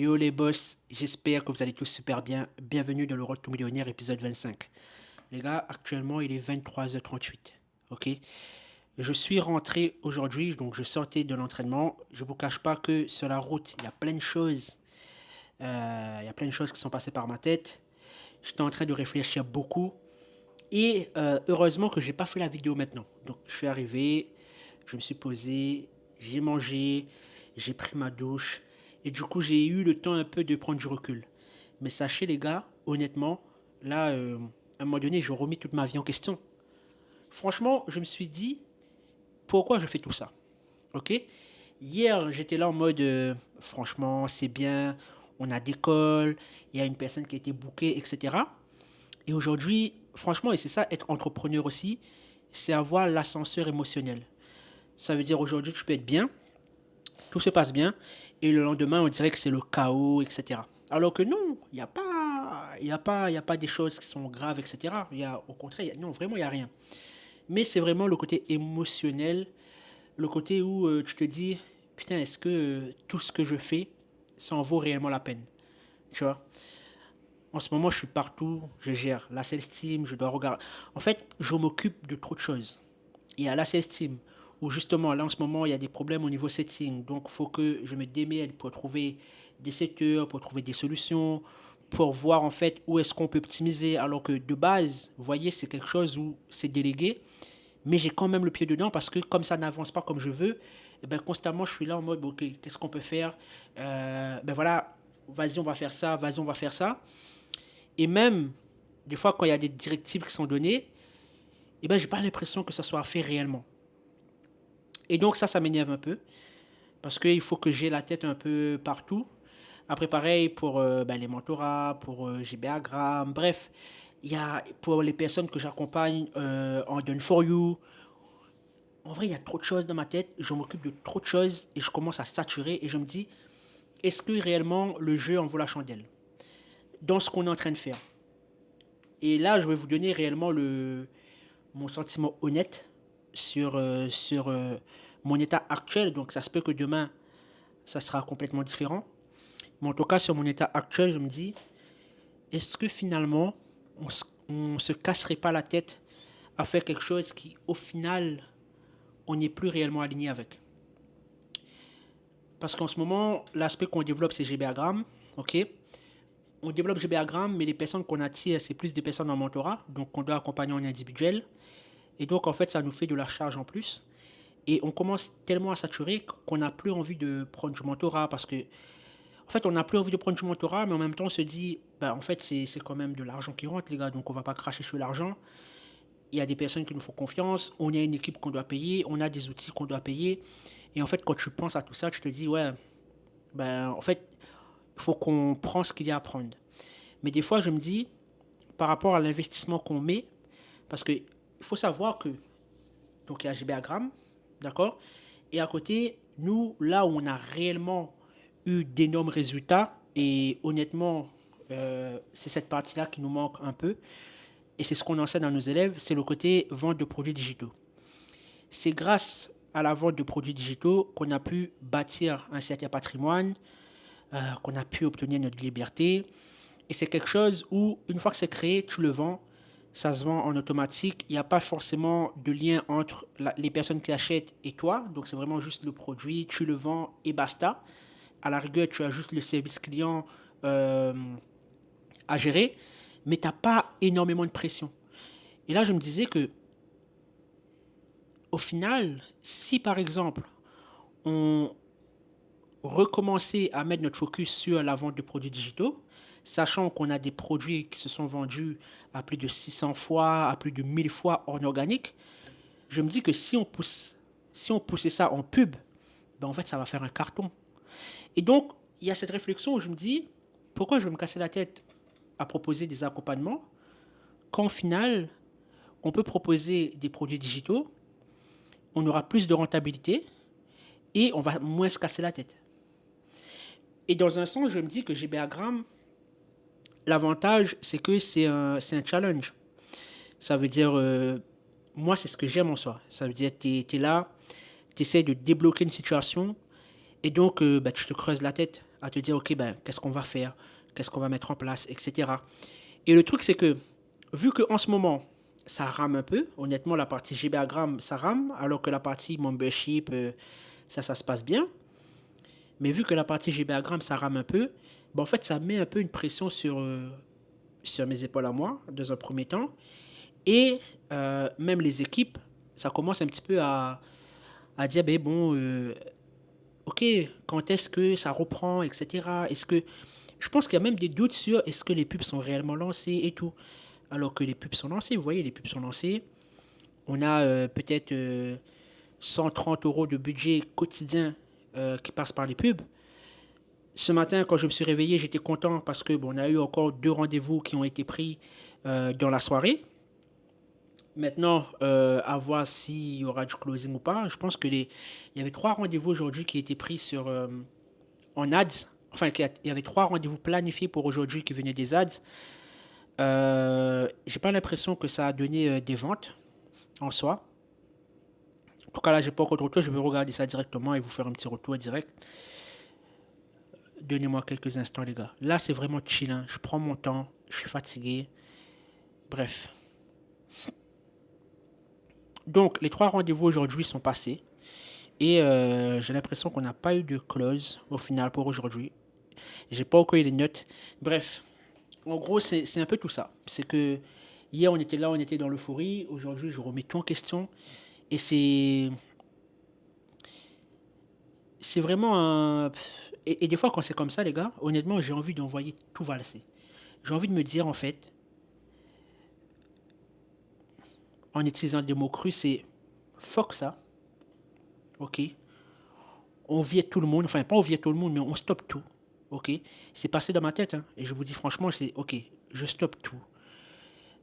Yo les boss, j'espère que vous allez tous super bien. Bienvenue dans le Road to Millionnaire épisode 25. Les gars, actuellement il est 23h38. Ok? Je suis rentré aujourd'hui, donc je sortais de l'entraînement. Je vous cache pas que sur la route, il y a plein de choses. Il y a plein de choses qui sont passées par ma tête. J'étais en train de réfléchir beaucoup. Et heureusement que j'ai pas fait la vidéo maintenant. Donc je suis arrivé, je me suis posé, j'ai mangé, j'ai pris ma douche. Et du coup, j'ai eu le temps un peu de prendre du recul. Mais sachez les gars, honnêtement, là, à un moment donné, je remis toute ma vie en question. Franchement, je me suis dit, pourquoi je fais tout ça? Ok? Hier, j'étais là en mode, franchement, c'est bien, on a d'école, il y a une personne qui a été bookée, etc. Et aujourd'hui, franchement, et c'est ça, être entrepreneur aussi, c'est avoir l'ascenseur émotionnel. Ça veut dire aujourd'hui, tu peux être bien, tout se passe bien, et le lendemain, on dirait que c'est le chaos, etc. Alors que non, il n'y a pas, il y a pas des choses qui sont graves, etc. Il y a, au contraire, non, vraiment, il n'y a rien. Mais c'est vraiment le côté émotionnel, le côté où tu te dis, putain, est-ce que tout ce que je fais, ça en vaut réellement la peine? Tu vois? En ce moment, je suis partout, je gère la self-esteem, je dois regarder. En fait, je m'occupe de trop de choses. Il y a la self-esteem, où justement, là en ce moment, il y a des problèmes au niveau setting. Donc, il faut que je me démerde pour trouver des secteurs, pour trouver des solutions, pour voir en fait où est-ce qu'on peut optimiser. Alors que de base, vous voyez, c'est quelque chose où c'est délégué, mais j'ai quand même le pied dedans parce que comme ça n'avance pas comme je veux, eh ben, constamment, je suis là en mode, bon, ok, qu'est-ce qu'on peut faire? Ben voilà, vas-y, on va faire ça, vas-y, on va faire ça. Et même, des fois, quand il y a des directives qui sont données, eh ben, j'ai pas l'impression que ça soit fait réellement. Et donc, ça m'énerve un peu. Parce qu'il faut que j'ai la tête un peu partout. Après, pareil pour ben, les mentorats, pour GBAgram, bref. Il y a pour les personnes que j'accompagne en Done for You. En vrai, il y a trop de choses dans ma tête. Je m'occupe de trop de choses et je commence à saturer. Et je me dis, est-ce que réellement le jeu en vaut la chandelle dans ce qu'on est en train de faire? Et là, je vais vous donner réellement mon sentiment honnête sur mon état actuel. Donc, ça se peut que demain, ça sera complètement différent. Mais en tout cas, sur mon état actuel, je me dis, est-ce que finalement, on se casserait pas la tête à faire quelque chose qui, au final, on n'est plus réellement aligné avec? Parce qu'en ce moment, l'aspect qu'on développe, c'est GBAgram. OK? On développe GBAgram, mais les personnes qu'on attire, c'est plus des personnes en mentorat. Donc, on doit accompagner en individuel. Et donc, en fait, ça nous fait de la charge en plus. Et on commence tellement à saturer qu'on n'a plus envie de prendre du mentorat parce que, en fait, on n'a plus envie de prendre du mentorat, mais en même temps, on se dit, bah, en fait, c'est quand même de l'argent qui rentre, les gars, donc on va pas cracher sur l'argent. Il y a des personnes qui nous font confiance, on a une équipe qu'on doit payer, on a des outils qu'on doit payer. Et en fait, quand tu penses à tout ça, tu te dis, ouais, ben, en fait, il faut qu'on prenne ce qu'il y a à prendre. Mais des fois, je me dis, par rapport à l'investissement qu'on met, parce qu'il faut savoir que, donc il y a GBAgram, d'accord? Et à côté, nous, là où on a réellement eu d'énormes résultats, et honnêtement, c'est cette partie-là qui nous manque un peu, et c'est ce qu'on enseigne à nos élèves, c'est le côté vente de produits digitaux. C'est grâce à la vente de produits digitaux qu'on a pu bâtir un certain patrimoine, qu'on a pu obtenir notre liberté. Et c'est quelque chose où, une fois que c'est créé, tu le vends, ça se vend en automatique. Il n'y a pas forcément de lien entre les personnes qui achètent et toi. Donc c'est vraiment juste le produit, tu le vends et basta. À la rigueur, tu as juste le service client euh, à gérer, mais tu n'as pas énormément de pression. Et là, je me disais que, au final, si par exemple, on recommençait à mettre notre focus sur la vente de produits digitaux, sachant qu'on a des produits qui se sont vendus à plus de 600 fois, à plus de 1000 fois en organique, je me dis que si on poussait ça en pub, ben en fait, ça va faire un carton. Et donc, il y a cette réflexion où je me dis, pourquoi je vais me casser la tête à proposer des accompagnements quand au final, on peut proposer des produits digitaux, on aura plus de rentabilité et on va moins se casser la tête. Et dans un sens, je me dis que GBAgram, l'avantage, c'est que c'est un challenge. Ça veut dire, moi, c'est ce que j'aime en soi. Ça veut dire, tu es là, tu essaies de débloquer une situation, et donc, bah, tu te creuses la tête à te dire, OK, ben, qu'est-ce qu'on va faire, qu'est-ce qu'on va mettre en place, etc. Et le truc, c'est que, vu qu'en ce moment, ça rame un peu, honnêtement, la partie GBagram, ça rame, alors que la partie membership, ça se passe bien. Mais vu que la partie GBagram, ça rame un peu, ben, en fait, ça met un peu une pression sur mes épaules à moi, dans un premier temps. Et même les équipes, ça commence un petit peu à dire, ben bon, ok, quand est-ce que ça reprend, etc. Est-ce que je pense qu'il y a même des doutes sur est-ce que les pubs sont réellement lancées et tout. Alors que les pubs sont lancées, vous voyez, les pubs sont lancées. On a peut-être 130 euros de budget quotidien qui passe par les pubs. Ce matin, quand je me suis réveillé, j'étais content parce que bon, on a eu encore 2 rendez-vous qui ont été pris dans la soirée. Maintenant, à voir s'il y aura du closing ou pas. Je pense il y avait 3 rendez-vous aujourd'hui qui étaient pris en ads. Enfin, il y avait 3 rendez-vous planifiés pour aujourd'hui qui venaient des ads. J'ai pas l'impression que ça a donné des ventes en soi. En tout cas, là, j'ai pas encore de retour. Je vais regarder ça directement et vous faire un petit retour direct. Donnez-moi quelques instants, les gars. Là, c'est vraiment chill, hein. Je prends mon temps. Je suis fatigué. Bref. Donc, les 3 rendez-vous aujourd'hui sont passés. Et j'ai l'impression qu'on n'a pas eu de close au final pour aujourd'hui. J'ai pas encore eu les notes. Bref, en gros, c'est un peu tout ça. C'est que hier, on était là, on était dans l'euphorie. Aujourd'hui, je remets tout en question. Et c'est vraiment un. Et des fois, quand c'est comme ça, les gars, honnêtement, j'ai envie d'envoyer tout valser. J'ai envie de me dire, en fait, en utilisant des mots crus, c'est fuck ça, ok? On vire tout le monde, enfin, pas on vire tout le monde, mais on stoppe tout, ok? C'est passé dans ma tête, hein, et je vous dis franchement, c'est ok, je stoppe tout.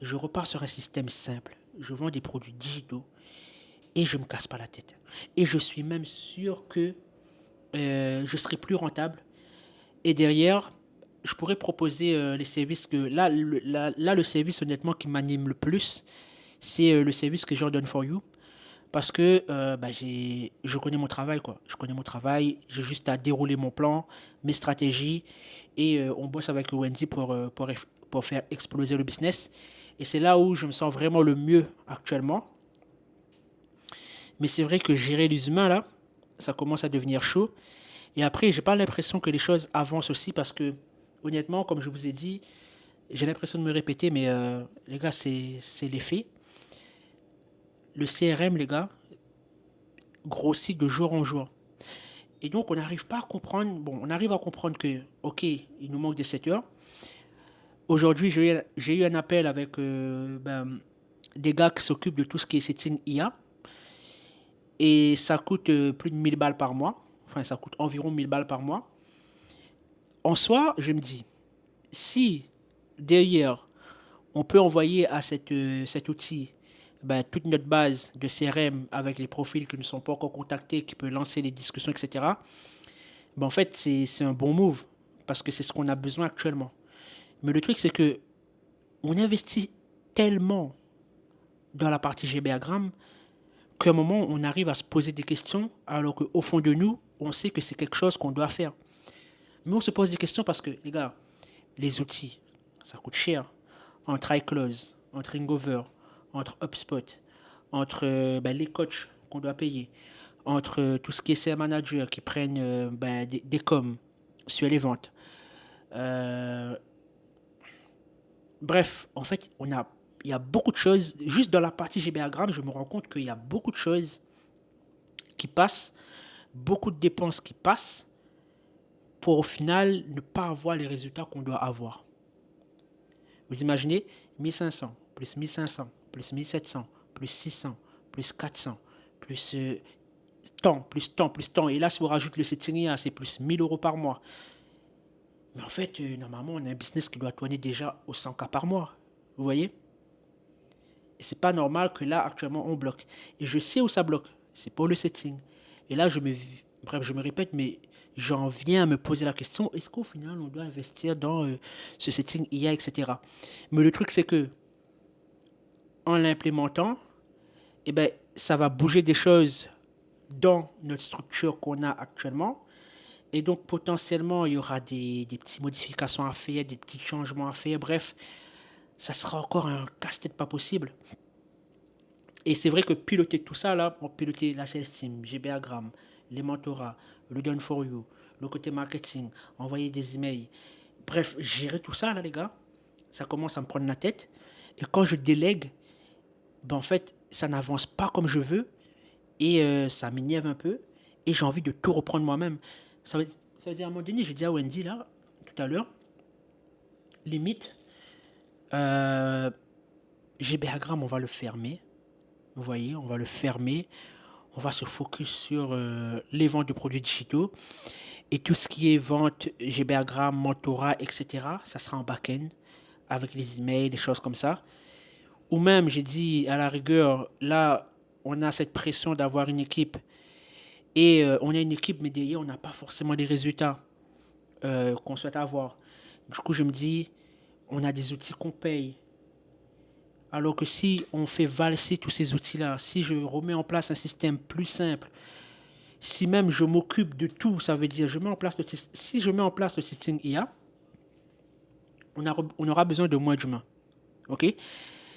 Je repars sur un système simple. Je vends des produits digitaux et je ne me casse pas la tête. Et je suis même sûr que je serai plus rentable. Et derrière, je pourrais proposer les services que... Là, le service honnêtement qui m'anime le plus, c'est le service que Jordan for You. Parce que bah, je connais mon travail, quoi. Je connais mon travail, j'ai juste à dérouler mon plan, mes stratégies, et on bosse avec Wendy pour faire exploser le business. Et c'est là où je me sens vraiment le mieux actuellement. Mais c'est vrai que gérer les humains, là, ça commence à devenir chaud. Et après, j'ai pas l'impression que les choses avancent aussi parce que, honnêtement, comme je vous ai dit, j'ai l'impression de me répéter, mais les gars, c'est les faits. Le CRM, les gars, grossit de jour en jour. Et donc, on n'arrive pas à comprendre. Bon, on arrive à comprendre que, ok, il nous manque des 7 heures. Aujourd'hui, j'ai eu un appel avec des gars qui s'occupent de tout ce qui est setting IA. Et ça coûte plus de 1000 balles par mois. Enfin, ça coûte environ 1000 balles par mois. En soi, je me dis, si derrière, on peut envoyer à cet outil ben, toute notre base de CRM avec les profils qui ne sont pas encore contactés, qui peut lancer les discussions, etc., ben, en fait, c'est un bon move parce que c'est ce qu'on a besoin actuellement. Mais le truc, c'est que on investit tellement dans la partie GBagram qu'à un moment, on arrive à se poser des questions alors qu'au fond de nous, on sait que c'est quelque chose qu'on doit faire. Mais on se pose des questions parce que, les gars, les outils, ça coûte cher. Entre iClose, entre Ingover, entre HubSpot, entre les coachs qu'on doit payer, entre tout ce qui est CR Manager qui prennent des coms sur les ventes. Euh, Bref, en fait, il y a beaucoup de choses. Juste dans la partie GBagram, je me rends compte qu'il y a beaucoup de choses qui passent, beaucoup de dépenses qui passent pour au final ne pas avoir les résultats qu'on doit avoir. Vous imaginez 1500, plus 1500, plus 1700, plus 600, plus 400, plus temps, plus temps, plus temps. Et là, si vous rajoutez le setting, c'est plus 1000 euros par mois. Mais en fait, normalement, on a un business qui doit tourner déjà aux 100K par mois. Vous voyez? Et c'est pas normal que là, actuellement, on bloque. Et je sais où ça bloque. C'est pour le setting. Et là, bref, je me répète, mais j'en viens à me poser la question, est-ce qu'au final, on doit investir dans ce setting IA, etc. Mais le truc, c'est que en l'implémentant, eh ben, ça va bouger des choses dans notre structure qu'on a actuellement. Et donc, potentiellement, il y aura des petites modifications à faire, des petits changements à faire. Bref, ça sera encore un casse-tête pas possible. Et c'est vrai que piloter tout ça, là, pour piloter la sales team, GBAgram, les mentorats, le done for you, le côté marketing, envoyer des emails, bref, gérer tout ça, là, les gars, ça commence à me prendre la tête. Et quand je délègue, ben, en fait, ça n'avance pas comme je veux. Et ça m'énerve un peu. Et j'ai envie de tout reprendre moi-même. Ça veut dire à un moment donné, j'ai dit à Wendy, là, tout à l'heure, limite, euh, GBAgram, on va le fermer. Vous voyez, on va le fermer. On va se focus sur les ventes de produits digitaux. Et tout ce qui est vente, GBAgram, mentorat, etc., ça sera en back-end, avec les emails, des choses comme ça. Ou même, j'ai dit, à la rigueur, là, on a cette pression d'avoir une équipe. Et on a une équipe, mais derrière, on n'a pas forcément les résultats qu'on souhaite avoir. Du coup, je me dis, on a des outils qu'on paye. Alors que si on fait valser tous ces outils-là, si je remets en place un système plus simple, si même je m'occupe de tout, ça veut dire, si je mets en place le système IA, on aura besoin de moins d'humains. OK?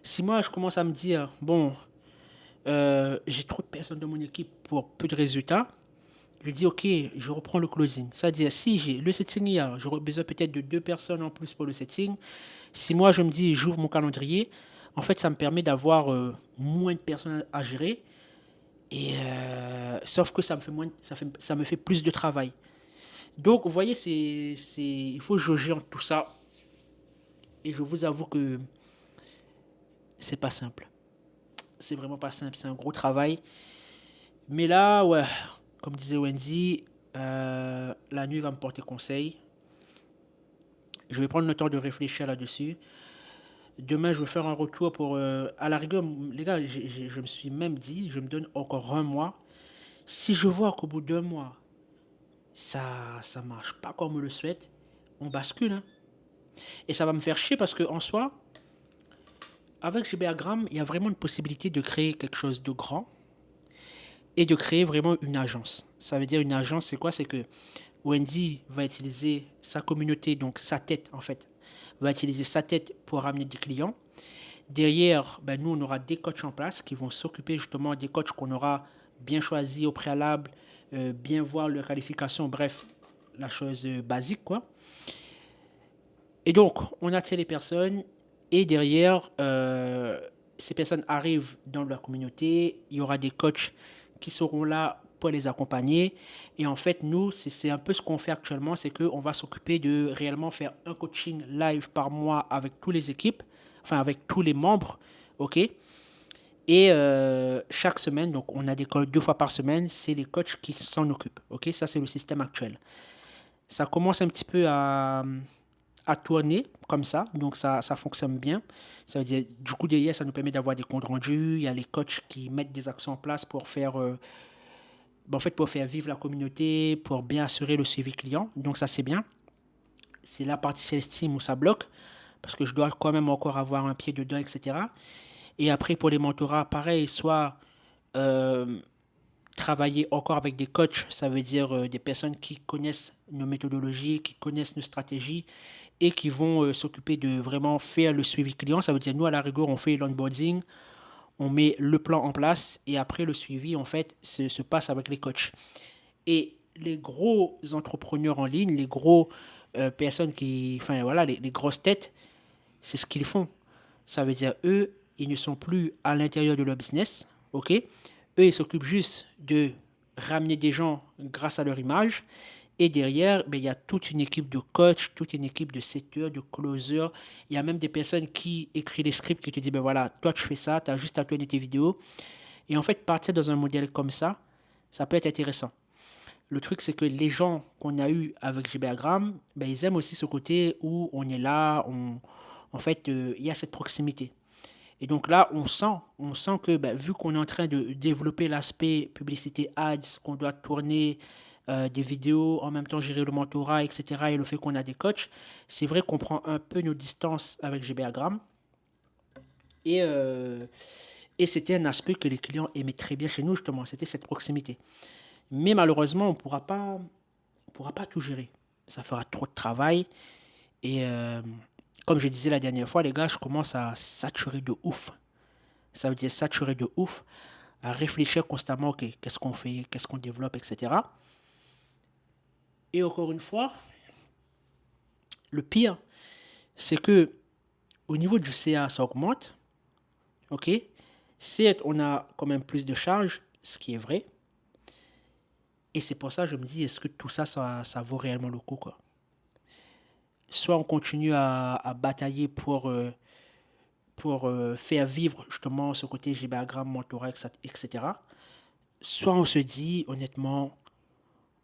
Si moi, je commence à me dire, bon, j'ai trop de personnes dans mon équipe pour peu de résultats, je dis, OK, je reprends le closing. C'est-à-dire, si j'ai le setting IA, j'aurai besoin peut-être de deux personnes en plus pour le setting. Si moi, je me dis, j'ouvre mon calendrier, en fait, ça me permet d'avoir moins de personnes à gérer. Et sauf que ça me fait plus de travail. Donc, vous voyez, il faut jauger en tout ça. Et je vous avoue que c'est pas simple. C'est vraiment pas simple. C'est un gros travail. Mais là, ouais, comme disait Wendy, la nuit va me porter conseil. Je vais prendre le temps de réfléchir là-dessus. Demain, je vais faire un retour pour... à la rigueur, les gars, je me suis même dit, je me donne encore un mois. Si je vois qu'au bout d'un mois, ça marche pas comme on me le souhaite, on bascule. Hein. Et ça va me faire chier parce que en soi, avec GBAgram, il y a vraiment une possibilité de créer quelque chose de grand et de créer vraiment une agence. Ça veut dire une agence, c'est quoi? C'est que Wendy va utiliser sa communauté, donc sa tête en fait, va utiliser sa tête pour ramener des clients. Derrière, ben, nous, on aura des coachs en place qui vont s'occuper justement des coachs qu'on aura bien choisis au préalable, bien voir leur qualification, bref, la chose basique, quoi. Et donc, on attire les personnes et derrière, ces personnes arrivent dans leur communauté. Il y aura des coachs qui seront là pour les accompagner. Et en fait, nous, c'est un peu ce qu'on fait actuellement, c'est qu'on va s'occuper de réellement faire un coaching live par mois avec toutes les équipes, enfin avec tous les membres, ok? Et chaque semaine, donc on a des calls 2 fois par semaine, c'est les coachs qui s'en occupent, ok? Ça, c'est le système actuel. Ça commence un petit peu à tourner comme ça, donc ça fonctionne bien. Ça veut dire, du coup, derrière, ça nous permet d'avoir des comptes rendus. Il y a les coachs qui mettent des actions en place pour faire, ben, en fait, pour faire vivre la communauté, pour bien assurer le suivi client. Donc ça, c'est bien. C'est la partie sales team où ça bloque, parce que je dois quand même encore avoir un pied dedans, etc. Et après, pour les mentorats, pareil, soit euh, travailler encore avec des coachs, ça veut dire des personnes qui connaissent nos méthodologies, qui connaissent nos stratégies et qui vont s'occuper de vraiment faire le suivi client. Ça veut dire, nous, à la rigueur, on fait l'onboarding, on met le plan en place et après le suivi, en fait, se passe avec les coachs. Et les gros entrepreneurs en ligne, les gros personnes qui, enfin voilà, les grosses têtes, c'est ce qu'ils font. Ça veut dire, eux, ils ne sont plus à l'intérieur de leur business, ok? Eux, ils s'occupent juste de ramener des gens grâce à leur image. Et derrière, ben, il y a toute une équipe de coachs, toute une équipe de setters, de closers. Il y a même des personnes qui écrivent les scripts qui te disent, ben voilà, toi tu fais ça, tu as juste à tourner tes vidéos. Et en fait, partir dans un modèle comme ça peut être intéressant. Le truc, c'est que les gens qu'on a eu avec GBAgram, ben, ils aiment aussi ce côté où on est là, en fait, il y a cette proximité. Et donc là, on sent que ben, vu qu'on est en train de développer l'aspect publicité ads, qu'on doit tourner des vidéos, en même temps gérer le mentorat, etc., et le fait qu'on a des coachs, c'est vrai qu'on prend un peu nos distances avec GBAgram. Et, euh, et c'était un aspect que les clients aimaient très bien chez nous, justement, c'était cette proximité. Mais malheureusement, on ne pourra pourra pas tout gérer. Ça fera trop de travail. Et comme je disais la dernière fois, les gars, je commence à saturer de ouf. Ça veut dire saturer de ouf, à réfléchir constamment, ok, qu'est-ce qu'on fait, qu'est-ce qu'on développe, etc. Et encore une fois, le pire, c'est que au niveau du CA, ça augmente, ok. Certes, on a quand même plus de charges, ce qui est vrai. Et c'est pour ça que je me dis, est-ce que tout ça, ça vaut réellement le coup, quoi. Soit on continue à batailler pour faire vivre justement ce côté Gibagram, mentorat, etc. Soit on se dit, honnêtement,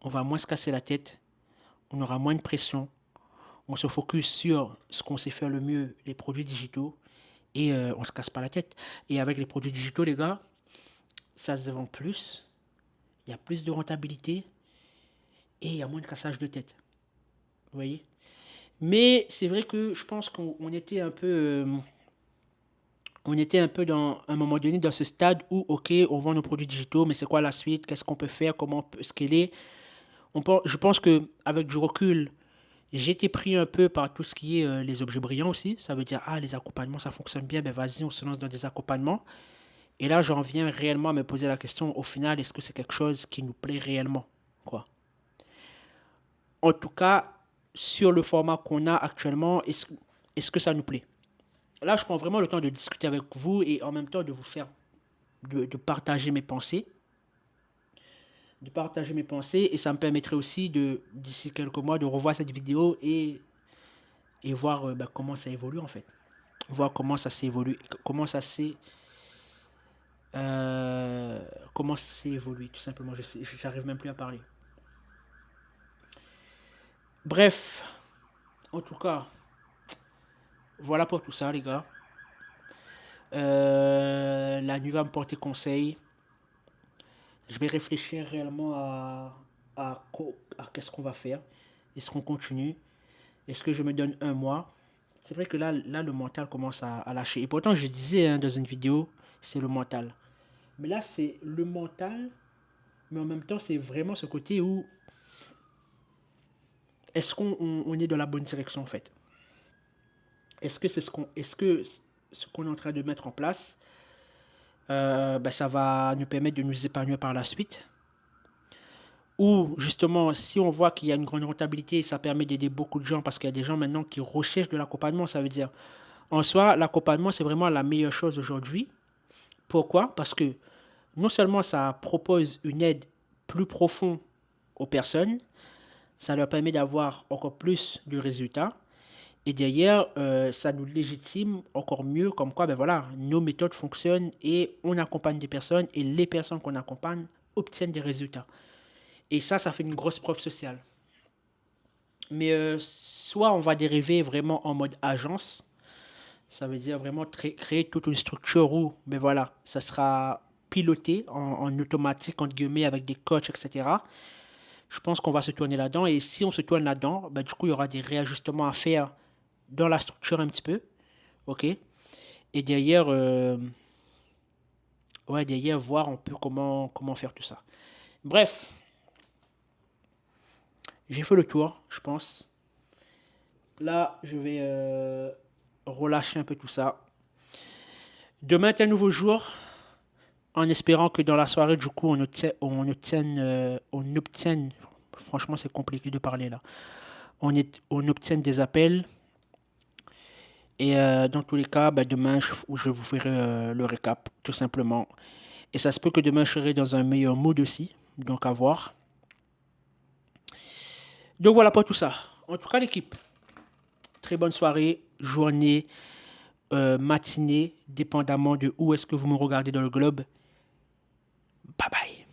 on va moins se casser la tête, on aura moins de pression, on se focus sur ce qu'on sait faire le mieux, les produits digitaux, et on se casse pas la tête. Et avec les produits digitaux, les gars, ça se vend plus, il y a plus de rentabilité, et il y a moins de cassage de tête. Vous voyez? Mais c'est vrai que je pense qu'on était un peu... on était un peu dans un moment donné dans ce stade où, ok, on vend nos produits digitaux, mais c'est quoi la suite? Qu'est-ce qu'on peut faire? Comment on peut scaler? Je pense que avec du recul, j'ai été pris un peu par tout ce qui est les objets brillants aussi. Ça veut dire, ah, les accompagnements, ça fonctionne bien, ben vas-y, on se lance dans des accompagnements. Et là, j'en viens réellement à me poser la question, au final, est-ce que c'est quelque chose qui nous plaît réellement? Quoi. En tout cas, sur le format qu'on a actuellement, est-ce que ça nous plaît? Là, je prends vraiment le temps de discuter avec vous et en même temps de vous faire, de partager mes pensées. De partager mes pensées et ça me permettrait aussi de, d'ici quelques mois, de revoir cette vidéo et voir bah, comment ça évolue en fait. Voir comment ça s'est évolué, euh, comment c'est évolué tout simplement. J'arrive même plus à parler. Bref, en tout cas, voilà pour tout ça les gars. La nuit va me porter conseil. Je vais réfléchir réellement à qu'est-ce qu'on va faire. Est-ce qu'on continue? Est-ce que je me donne un mois? C'est vrai que là le mental commence à lâcher. Et pourtant, je disais hein, dans une vidéo, c'est le mental. Mais là, c'est le mental, mais en même temps, c'est vraiment ce côté où est-ce qu'on est dans la bonne direction en fait? Est-ce que ce qu'on est en train de mettre en place, ben, ça va nous permettre de nous épargner par la suite? Ou justement, si on voit qu'il y a une grande rentabilité, ça permet d'aider beaucoup de gens parce qu'il y a des gens maintenant qui recherchent de l'accompagnement. Ça veut dire, en soi, l'accompagnement, c'est vraiment la meilleure chose aujourd'hui. Pourquoi? Parce que non seulement ça propose une aide plus profonde aux personnes, ça leur permet d'avoir encore plus de résultats. Et derrière, ça nous légitime encore mieux comme quoi, ben voilà, nos méthodes fonctionnent et on accompagne des personnes et les personnes qu'on accompagne obtiennent des résultats. Et ça fait une grosse preuve sociale. Mais soit on va dériver vraiment en mode agence, ça veut dire vraiment créer toute une structure où, ben voilà, ça sera piloté en automatique, entre guillemets, avec des coachs, etc. Je pense qu'on va se tourner là-dedans. Et si on se tourne là-dedans, ben, du coup, il y aura des réajustements à faire dans la structure un petit peu. OK? Et derrière, ouais, derrière, voir un peu comment faire tout ça. Bref, j'ai fait le tour, je pense. Là, je vais relâcher un peu tout ça. Demain est un nouveau jour, en espérant que dans la soirée, du coup, on obtienne, franchement, c'est compliqué de parler là, on obtienne des appels. Et dans tous les cas, bah, demain, je vous ferai le récap, tout simplement. Et ça se peut que demain, je serai dans un meilleur mood aussi, donc à voir. Donc voilà pour tout ça. En tout cas, l'équipe, très bonne soirée, journée, matinée, dépendamment de où est-ce que vous me regardez dans le globe. Bye bye.